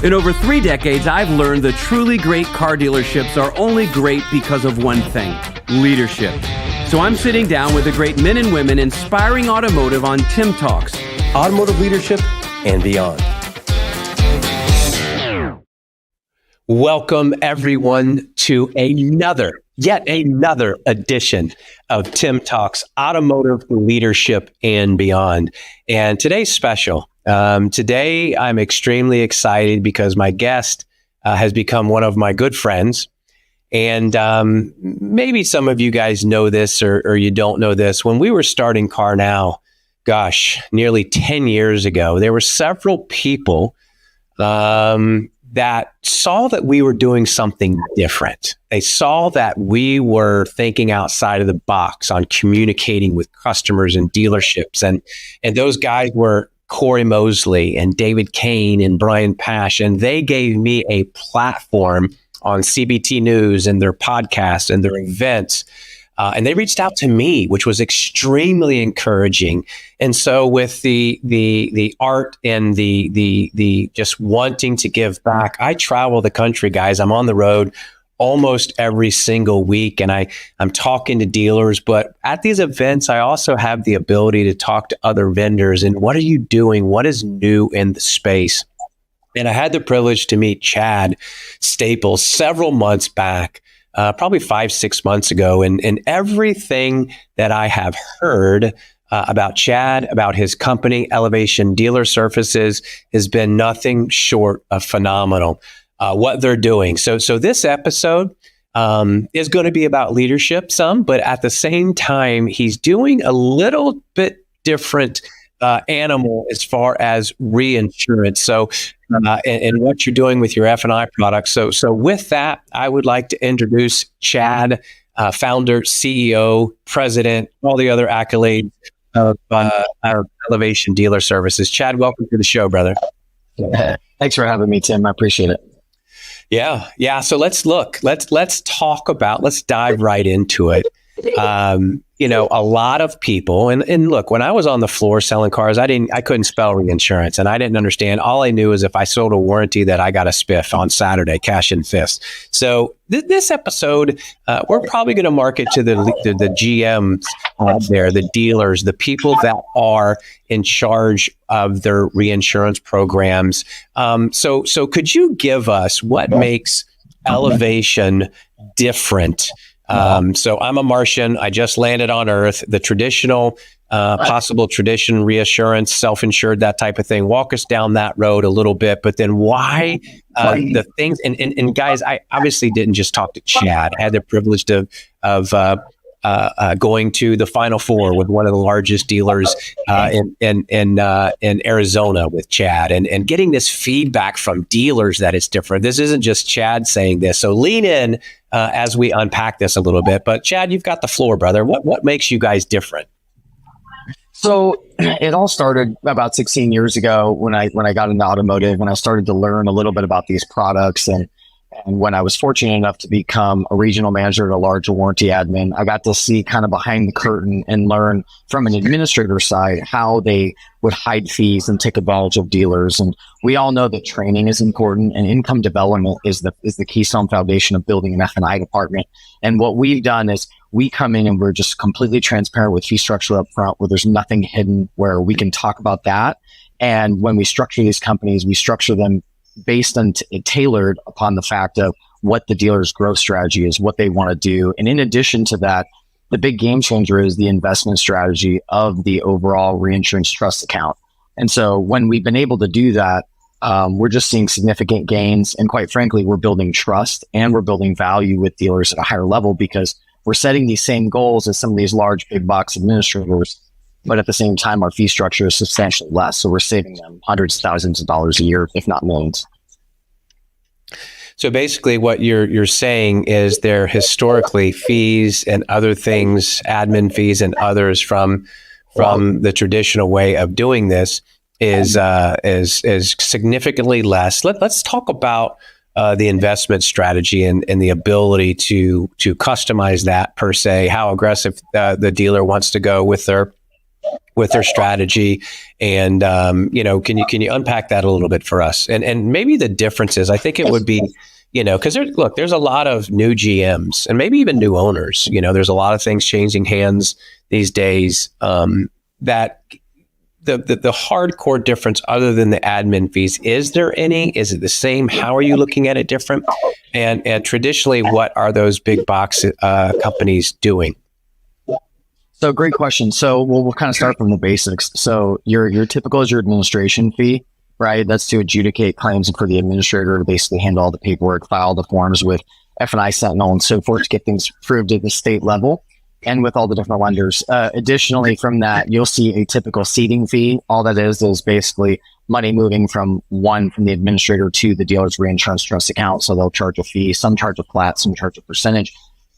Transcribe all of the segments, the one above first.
In over 3 decades, I've learned that truly great car dealerships are only great because of one thing: leadership. So I'm sitting down with the great men and women inspiring automotive on TimTalks, automotive leadership and beyond. Welcome everyone to yet another edition of TimTalks, automotive leadership and beyond. And today's special. Today, I'm extremely excited because my guest has become one of my good friends. And maybe some of you guys know this or you don't know this. When we were starting Car Now, nearly 10 years ago, there were several people that saw that we were doing something different. They saw that we were thinking outside of the box on communicating with customers and dealerships. And those guys were Corey Mosley and David Kane and Brian Pash, and they gave me a platform on CBT News and their podcasts and their events. And they reached out to me, which was extremely encouraging. And so with the art and the just wanting to give back, I travel the country, guys. I'm on the road almost every single week, and I'm talking to dealers. But at these events, I also have the ability to talk to other vendors and what are you doing? What is new in the space? And I had the privilege to meet Chad Staples several months back, probably 5-6 months ago. And everything that I have heard about Chad, about his company, Elevation Dealer Services, has been nothing short of phenomenal. What they're doing. So this episode is going to be about leadership some, but at the same time, he's doing a little bit different animal as far as reinsurance. So, and what you're doing with your F&I products. So with that, I would like to introduce Chad, founder, CEO, president, all the other accolades of our Elevation Dealer Services. Chad, welcome to the show, brother. Thanks for having me, Tim. I appreciate it. Yeah. So let's talk about, let's dive right into it. A lot of people, and look, when I was on the floor selling cars, I couldn't spell reinsurance and I didn't understand. All I knew is if I sold a warranty that I got a spiff on Saturday, cash in fist. So this episode, we're probably going to market to the GMs out there, the dealers, the people that are in charge of their reinsurance programs. So could you give us what makes Elevation different? So I'm a Martian. I just landed on Earth. The traditional, possible tradition, reassurance, self-insured, that type of thing. Walk us down that road a little bit. But then why the things? And guys, I obviously didn't just talk to Chad. I had the privilege of going to the Final Four with one of the largest dealers in Arizona with Chad, and getting this feedback from dealers that it's different. This isn't just Chad saying this. So lean in as we unpack this a little bit. But Chad, you've got the floor, brother. What makes you guys different? So it all started about 16 years ago when I got into automotive, when I started to learn a little bit about these products. And when I was fortunate enough to become a regional manager at a large warranty admin, I got to see kind of behind the curtain and learn from an administrator side how they would hide fees and take advantage of dealers. And we all know that training is important and income development is the keystone foundation of building an F&I department. And what we've done is we come in and we're just completely transparent with fee structure up front, where there's nothing hidden, where we can talk about that. And when we structure these companies, we structure them based on tailored upon the fact of what the dealer's growth strategy is, what they want to do. And in addition to that, the big game changer is the investment strategy of the overall reinsurance trust account. And so when we've been able to do that, we're just seeing significant gains. And quite frankly, we're building trust and we're building value with dealers at a higher level because we're setting these same goals as some of these large big box administrators. But at the same time, our fee structure is substantially less. So we're saving them hundreds of thousands of dollars a year, if not millions. So basically what you're saying is there historically fees and other things, admin fees and others from the traditional way of doing this is significantly less. Let's talk about the investment strategy and the ability to customize that per se, how aggressive the dealer wants to go with their with their strategy. And, can you unpack that a little bit for us? And maybe the differences, I think it would be, because there's a lot of new GMs and maybe even new owners. There's a lot of things changing hands these days, that the hardcore difference other than the admin fees, is there any? Is it the same? How are you looking at it different? And traditionally, what are those big box companies doing? So great question. So we'll kind of start from the basics. So your typical is your administration fee, right? That's to adjudicate claims and for the administrator to basically handle all the paperwork, file the forms with F&I Sentinel and so forth to get things approved at the state level and with all the different lenders. Additionally, from that, you'll see a typical seeding fee. All that is basically money moving from the administrator to the dealer's reinsurance trust account. So they'll charge a fee, some charge a flat, some charge a percentage.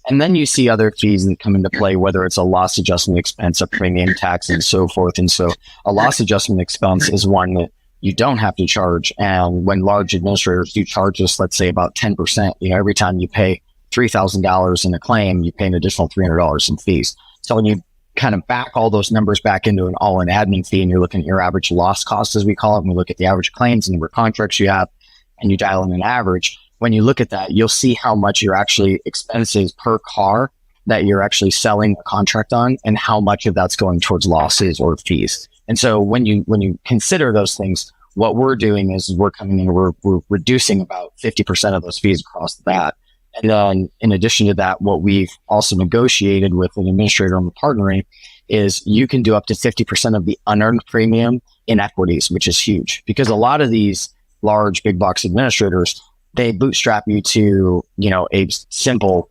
And then you see other fees that come into play, whether it's a loss adjustment expense, a premium tax, and so forth. And so a loss adjustment expense is one that you don't have to charge. And when large administrators do charge us, let's say about 10%, every time you pay $3,000 in a claim, you pay an additional $300 in fees. So when you kind of back all those numbers back into an all-in admin fee, and you're looking at your average loss cost, as we call it, and we look at the average claims and number of contracts you have, and you dial in an average, when you look at that, you'll see how much your actually expenses per car that you're actually selling a contract on, and how much of that's going towards losses or fees. And so when you consider those things, what we're doing is we're coming in, we're reducing about 50% of those fees across the bat. And then in addition to that, what we've also negotiated with an administrator and partnering is you can do up to 50% of the unearned premium in equities, which is huge, because a lot of these large big box administrators, they bootstrap you to, a simple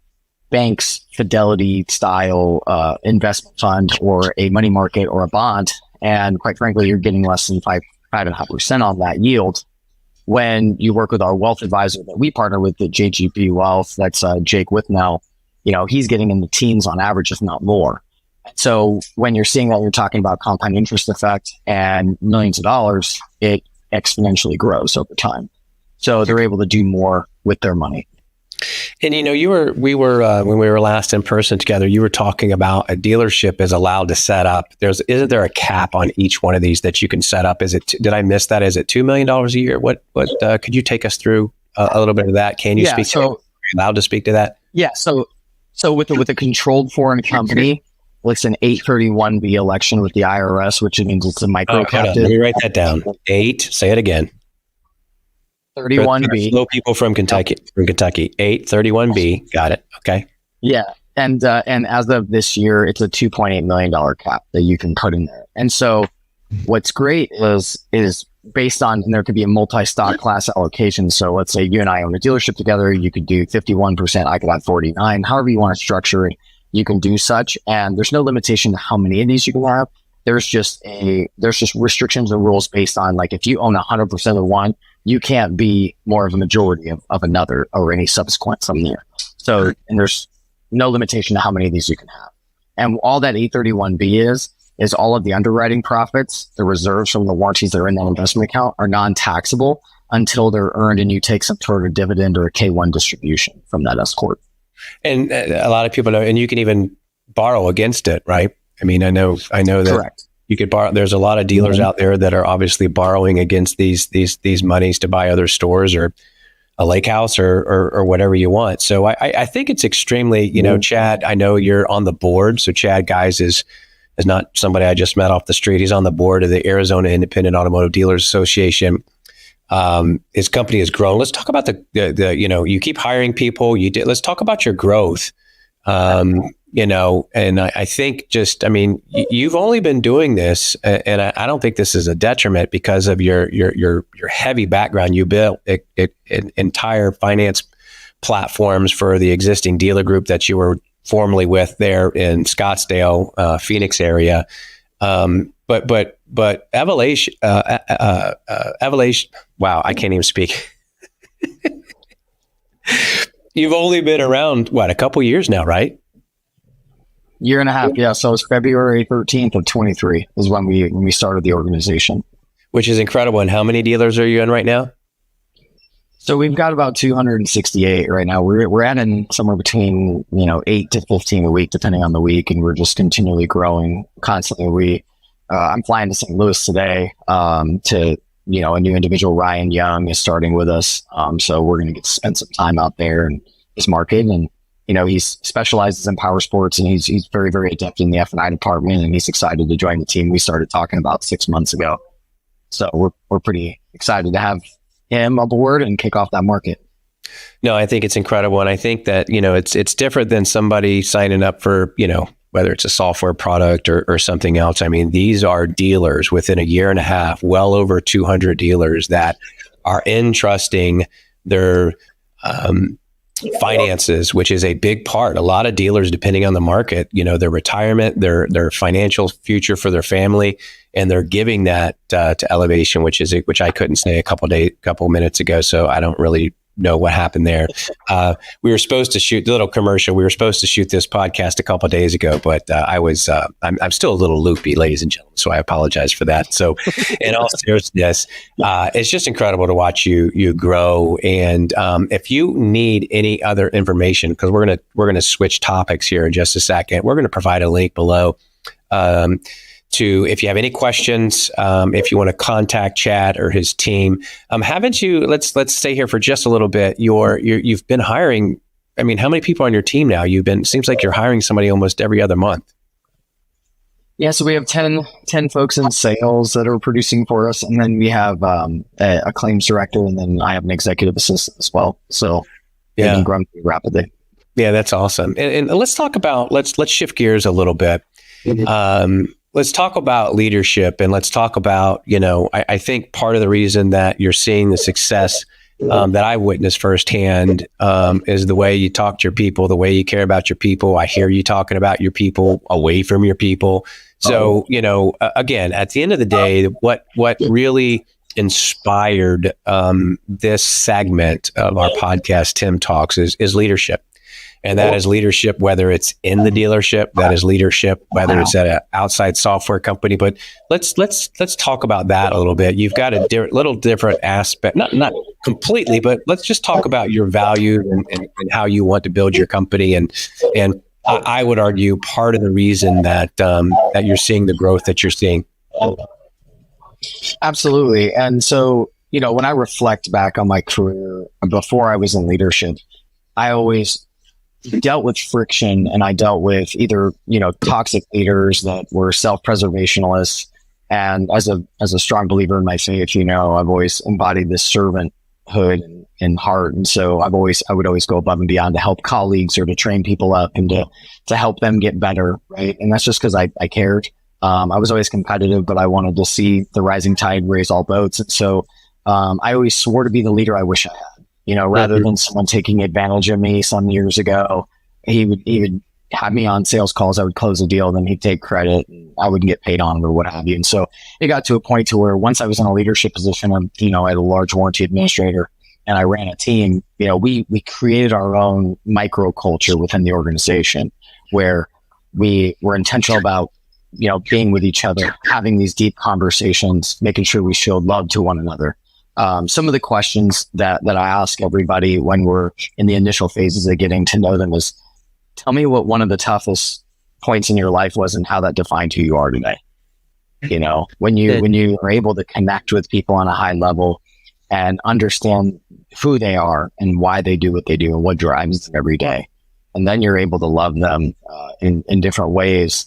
bank's Fidelity style investment fund or a money market or a bond. And quite frankly, you're getting less than 5.5% on that yield. When you work with our wealth advisor that we partner with, the JGP Wealth, that's Jake Withnow, he's getting in the teens on average, if not more. So when you're seeing that, you're talking about compound interest effect and millions of dollars, it exponentially grows over time. So they're able to do more with their money. And we were when we were last in person together, you were talking about a dealership is allowed to set up. Isn't there a cap on each one of these that you can set up? Did I miss that? Is it $2 million a year? What could you take us through a little bit of that? Can you speak to that? Are you allowed to speak to that? Yeah. So with a controlled foreign company, it's an 831B election with the IRS, which means it's a micro captive. Let me write that down. Say it again. 31B. Slow people from Kentucky. 831B. Got it. Okay. Yeah. And as of this year, it's a $2.8 million cap that you can put in there. And so what's great is based on, and there could be a multi-stock class allocation. So let's say you and I own a dealership together. You could do 51%. I could have 49. However you want to structure it, you can do such. And there's no limitation to how many of these you can have. There's just restrictions and rules based on, like, if you own 100% of one, you can't be more of a majority of another or any subsequent from there. So, and there's no limitation to how many of these you can have. And all that 831B is all of the underwriting profits, the reserves from the warranties that are in that investment account are non-taxable until they're earned and you take some sort of dividend or a K1 distribution from that S corp. And a lot of people know, and you can even borrow against it, right? I mean, I know that. Correct. You could borrow. There's a lot of dealers out there that are obviously borrowing against these monies to buy other stores or a lake house or whatever you want. So I think it's extremely, Chad, I know you're on the board. So Chad Guys is not somebody I just met off the street. He's on the board of the Arizona Independent Automotive Dealers Association. His company has grown. Let's talk about the you keep hiring people. Let's talk about your growth. And I think you've only been doing this, and I don't think this is a detriment because of your heavy background. You built entire finance platforms for the existing dealer group that you were formerly with there in Scottsdale, Phoenix area. But evolution. Wow, I can't even speak. You've only been around a couple years now, right? Year and a half, yeah. So it's February 13th of 23 is when we started the organization. Which is incredible. And how many dealers are you in right now? So we've got about 268 right now. We're adding somewhere between 8 to 15 a week, depending on the week, and we're just continually growing constantly. I'm flying to St. Louis today to, a new individual, Ryan Young, is starting with us. So we're going to get to spend some time out there in his market. And, he specializes in power sports, and he's very, very adept in the F&I department, and he's excited to join the team we started talking about 6 months ago. So we're pretty excited to have him aboard and kick off that market. No, I think it's incredible. And I think that, it's different than somebody signing up for, whether it's a software product or something else. I mean, these are dealers within a year and a half, well over 200 dealers that are entrusting their finances, which is a big part. A lot of dealers, depending on the market, their retirement, their financial future for their family, and they're giving that to Elevation, which I couldn't say a couple minutes ago. So I don't really know what happened there. We were supposed to shoot the little commercial. We were supposed to shoot this podcast a couple of days ago, but I'm still a little loopy, ladies and gentlemen. So I apologize for that. So in all seriousness, it's just incredible to watch you grow. And if you need any other information, because we're gonna switch topics here in just a second, we're gonna provide a link below. If you have any questions, if you want to contact Chad or his team, haven't you? Let's stay here for just a little bit. You've been hiring. I mean, how many people on your team now? Seems like you're hiring somebody almost every other month. Yeah, so we have 10 folks in sales that are producing for us, and then we have a claims director, and then I have an executive assistant as well. So yeah, been growing pretty rapidly. Yeah, that's awesome. And let's talk about let's shift gears a little bit. Let's talk about leadership, and let's talk about, I think part of the reason that you're seeing the success that I witnessed firsthand is the way you talk to your people, the way you care about your people. I hear you talking about your people away from your people. So, again, at the end of the day, what really inspired this segment of our podcast, Tim Talks, is leadership. And that is leadership, whether it's in the dealership, that is leadership, whether it's at an outside software company. But let's talk about that a little bit. You've got a little different aspect, not completely, but let's just talk about your values and how you want to build your company. And I would argue part of the reason that you're seeing the growth that you're seeing. Absolutely. And so, when I reflect back on my career before I was in leadership, I always dealt with friction, and I dealt with either, toxic leaders that were self-preservationists. And as a strong believer in my faith, I've always embodied this servanthood in heart. And so I would always go above and beyond to help colleagues or to train people up and to help them get better. Right. And that's just because I cared. I was always competitive, but I wanted to see the rising tide raise all boats. And so I always swore to be the leader I wish I had. Rather than someone taking advantage of me some years ago, he would have me on sales calls. I would close a deal, then he'd take credit, and I wouldn't get paid on it or what have you. And so it got to a point to where once I was in a leadership position, at a large warranty administrator, and I ran a team, we created our own micro culture within the organization where we were intentional about, being with each other, having these deep conversations, making sure we showed love to one another. Some of the questions that I ask everybody when we're in the initial phases of getting to know them is, tell me what one of the toughest points in your life was and how that defined who you are today. When you are able to connect with people on a high level and understand who they are and why they do what they do and what drives them every day. And then you're able to love them in different ways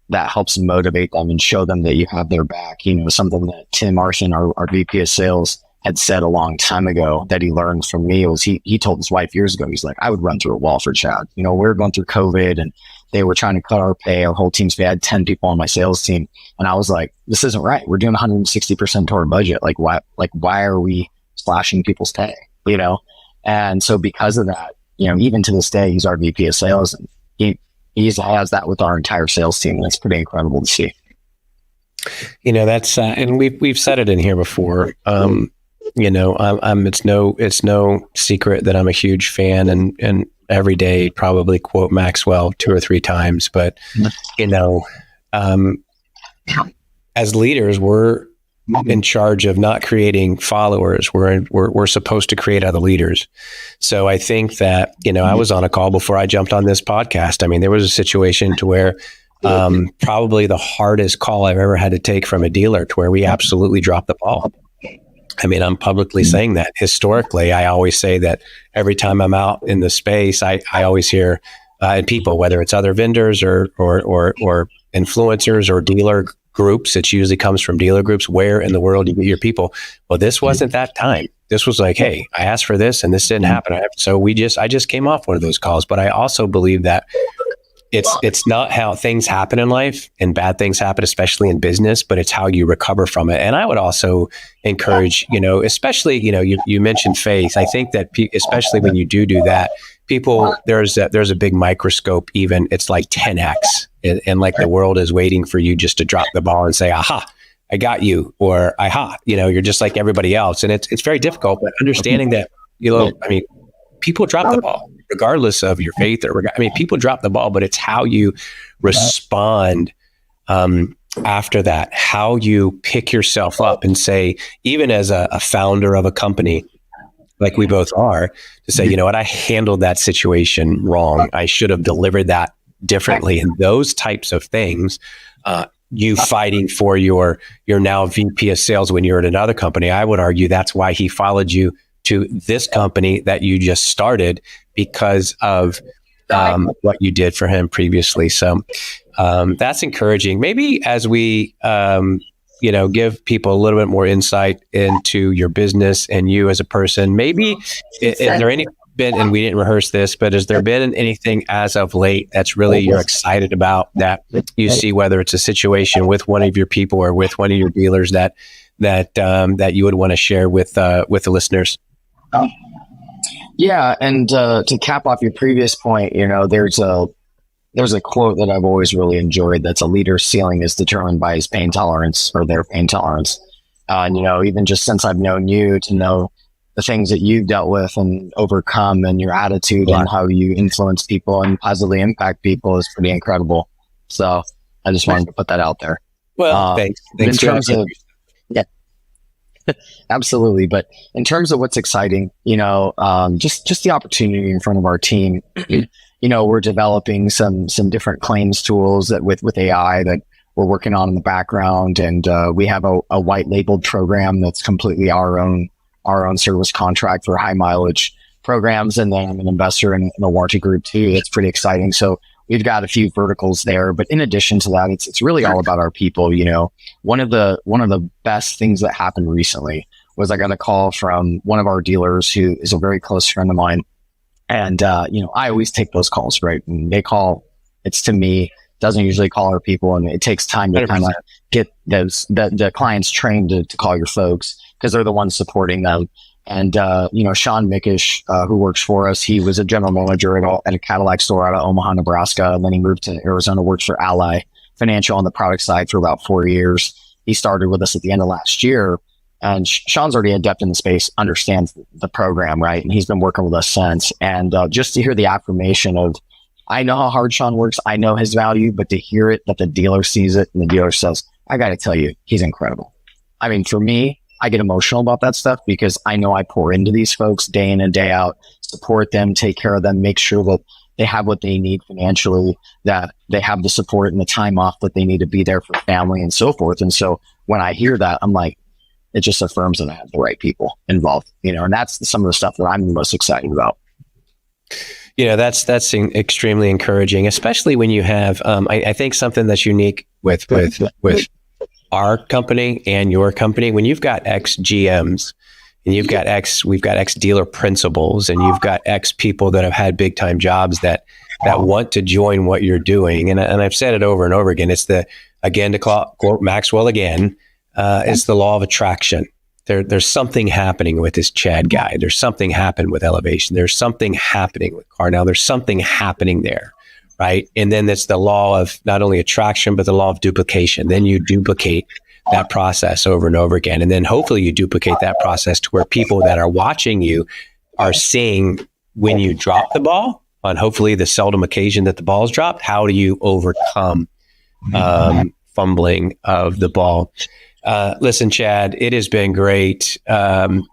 that helps motivate them and show them that you have their back. Something that Tim Arson, our VP of sales, had said a long time ago that he learned from me was he told his wife years ago, he's like, I would run through a wall for Chad. We were going through COVID and they were trying to cut our pay. Our whole team's, we had 10 people on my sales team. And I was like, this isn't right. We're doing 160% to our budget. Why are we slashing people's pay? And so because of that, even to this day, he's our VP of sales, and he has that with our entire sales team. And it's pretty incredible to see. That's, and we've said it in here before. It's no secret that I'm a huge fan and every day probably quote Maxwell 2 or 3 times, but as leaders, we're in charge of not creating followers. We're supposed to create other leaders. So I think that, I was on a call before I jumped on this podcast. I mean, there was a situation to where Probably the hardest call I've ever had to take from a dealer, to where we absolutely dropped the ball. I mean, I'm publicly saying that. Historically, I always say that every time I'm out in the space, I always hear and people, whether it's other vendors or influencers or dealer groups, it usually comes from dealer groups. Where in the world do you get your people? Well, this wasn't that time. This was like, hey, I asked for this and this didn't happen. I just came off one of those calls. But I also believe that it's not how things happen in life, and bad things happen, especially in business, but it's how you recover from it. And I would also encourage, especially, you mentioned faith. I think that especially when you do that, people, there's a big microscope, even it's like 10x, and like the world is waiting for you just to drop the ball and say, aha, I got you, or aha, you're just like everybody else. And it's very difficult, but understanding that, people drop the ball regardless of your faith, people drop the ball, but it's how you respond after that, how you pick yourself up and say, even as a founder of a company, like we both are, to say, you know what, I handled that situation wrong. I should have delivered that differently. And those types of things, you fighting for your now VP of sales when you're at another company, I would argue that's why he followed you to this company that you just started, because of what you did for him previously. So that's encouraging. Maybe as we, give people a little bit more insight into your business and you as a person, maybe is there and we didn't rehearse this, but has there been anything as of late that's really you're excited about, that you see, whether it's a situation with one of your people or with one of your dealers that you would want to share with the listeners? Yeah, and to cap off your previous point, there's a quote that I've always really enjoyed. That's a leader's ceiling is determined by his pain tolerance, or their pain tolerance. And even just since I've known you, to know the things that you've dealt with and overcome, and your attitude and how you influence people and positively impact people is pretty incredible. So I just wanted to put that out there. Well, thanks. In terms of, yeah. Absolutely. But in terms of what's exciting, just the opportunity in front of our team, we're developing some different claims tools that with AI that we're working on in the background. And we have a white labeled program that's completely our own service contract for high mileage programs. And then I'm an investor in a warranty group too. It's pretty exciting. So we've got a few verticals there, but in addition to that, it's really all about our people. One of the best things that happened recently was I got a call from one of our dealers who is a very close friend of mine. And, I always take those calls, right? And they call, it's to me, doesn't usually call our people. And it takes time to kind of get the clients trained to call your folks, because they're the ones supporting them. And, Sean Mickish, who works for us, he was a general manager at a Cadillac store out of Omaha, Nebraska. And then he moved to Arizona, worked for Ally Financial on the product side for about 4 years. He started with us at the end of last year. And Sean's already adept in the space, understands the program, right? And he's been working with us since. And just to hear the affirmation of, I know how hard Sean works, I know his value, but to hear it, that the dealer sees it and the dealer says, I got to tell you, he's incredible. I mean, for me, I get emotional about that stuff, because I know I pour into these folks day in and day out, support them, take care of them, make sure that they have what they need financially, that they have the support and the time off that they need to be there for family and so forth. And so when I hear that, I'm like, it just affirms that I have the right people involved, and that's some of the stuff that I'm the most excited about. That's extremely encouraging, especially when you have, I think something that's unique with our company and your company, when you've got ex GMs and we've got ex dealer principals, and you've got ex people that have had big time jobs that want to join what you're doing. And I've said it over and over again. It's to quote Maxwell again, it's the law of attraction. There's something happening with this Chad guy. There's something happened with Elevation. There's something happening with Carnell. There's something happening there. Right. And then it's the law of not only attraction, but the law of duplication. Then you duplicate that process over and over again. And then hopefully you duplicate that process to where people that are watching you are seeing when you drop the ball, on hopefully the seldom occasion that the ball is dropped, how do you overcome fumbling of the ball? Listen, Chad, it has been great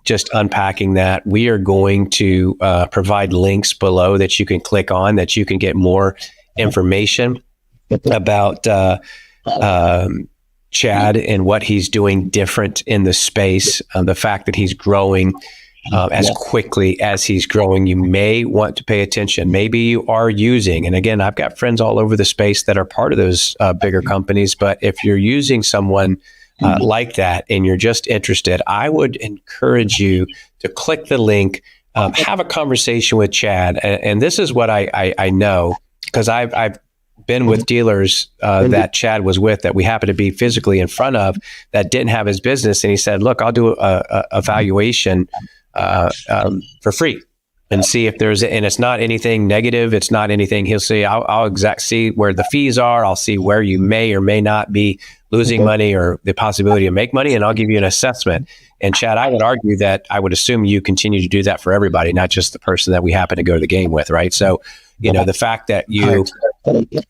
just unpacking that. We are going to provide links below that you can click on, that you can get more information about Chad and what he's doing different in the space, the fact that he's growing as quickly as he's growing, you may want to pay attention. Maybe you are using, and again, I've got friends all over the space that are part of those bigger companies, but if you're using someone like that and you're just interested, I would encourage you to click the link, have a conversation with Chad. And this is what I know, because I've been with dealers that Chad was with, that we happen to be physically in front of, that didn't have his business. And he said, look, I'll do a evaluation for free and see if there's, and it's not anything negative. It's not anything. He'll say, I'll see where the fees are. I'll see where you may or may not be losing money or the possibility to make money. And I'll give you an assessment. And Chad, I would argue that I would assume you continue to do that for everybody, not just the person that we happen to go to the game with. Right. So, the fact that you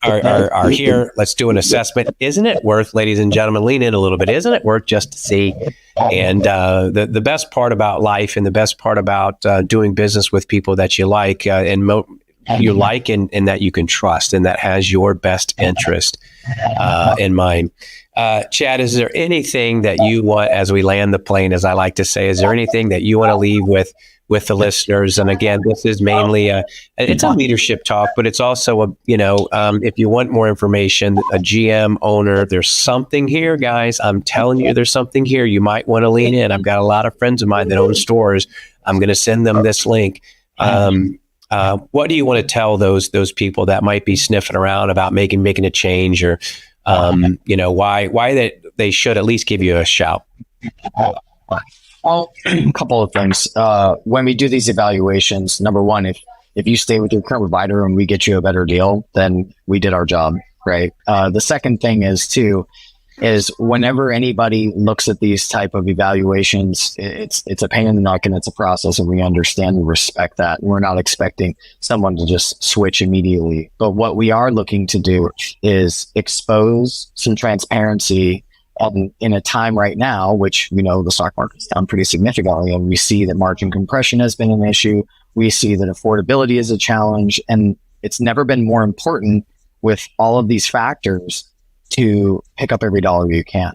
are here, let's do an assessment. Isn't it worth, ladies and gentlemen, lean in a little bit. Isn't it worth just to see? And the best part about life and the best part about doing business with people that you like and that you can trust and that has your best interest in mind. Chad, is there anything that you want, as we land the plane, as I like to say, is there anything that you want to leave with the listeners? And again, this is mainly it's a leadership talk, but it's also if you want more information, a GM owner, there's something here, guys. I'm telling you, there's something here. You might want to lean in. I've got a lot of friends of mine that own stores. I'm going to send them this link. What do you want to tell those people that might be sniffing around about making a change, or why that they should at least give you a shout? Well, a couple of things. When we do these evaluations, number one, if you stay with your current provider and we get you a better deal, then we did our job, right? The second thing is whenever anybody looks at these type of evaluations, it's a pain in the neck and it's a process, and we understand and respect that. We're not expecting someone to just switch immediately. But what we are looking to do is expose some transparency. And in a time right now, which the stock market's down pretty significantly, and we see that margin compression has been an issue. We see that affordability is a challenge, and it's never been more important with all of these factors to pick up every dollar you can.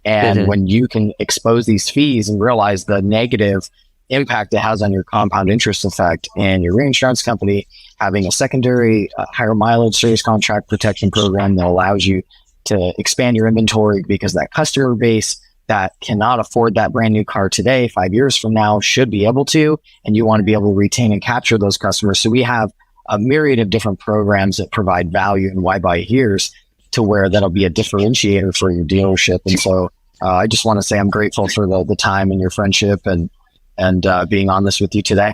And when you can expose these fees and realize the negative impact it has on your compound interest effect and your reinsurance company, having a secondary higher mileage service contract protection program that allows you to expand your inventory, because that customer base that cannot afford that brand new car today, 5 years from now, should be able to, and you want to be able to retain and capture those customers. So we have a myriad of different programs that provide value and why buy here's to where that'll be a differentiator for your dealership. And so I just want to say I'm grateful for the time and your friendship and being on this with you today.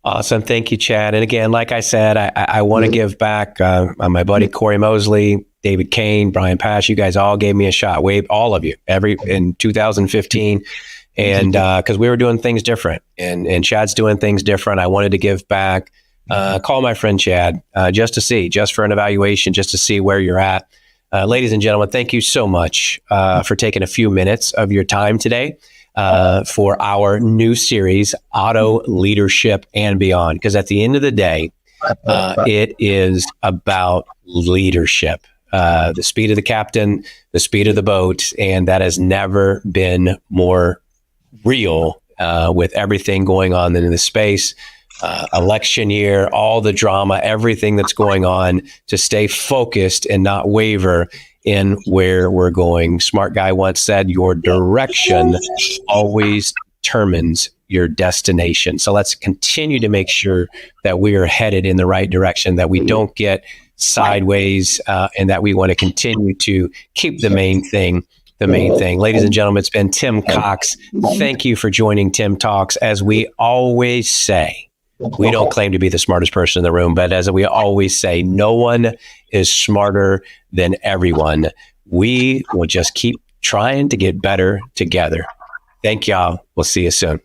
Awesome. Thank you, Chad. And again, like I said, I want to give back my buddy Corey Mosley, David Kane, Brian Pash. You guys all gave me a shot. All of you, in 2015. And because we were doing things different and Chad's doing things different, I wanted to give back. Call my friend Chad just for an evaluation, just to see where you're at. Ladies and gentlemen, thank you so much for taking a few minutes of your time today for our new series, Auto Leadership and Beyond. Because at the end of the day, it is about leadership. The speed of the captain, the speed of the boat, and that has never been more real with everything going on in the space. Election year, all the drama, everything that's going on, to stay focused and not waver in where we're going. Smart guy once said, your direction always determines your destination. So let's continue to make sure that we are headed in the right direction, that we don't get sideways, and that we want to continue to keep the main thing. Ladies and gentlemen, it's been Tim Cox. Thank you for joining Tim Talks. As we always say, we don't claim to be the smartest person in the room, but as we always say, no one is smarter than everyone. We will just keep trying to get better together. Thank y'all. We'll see you soon.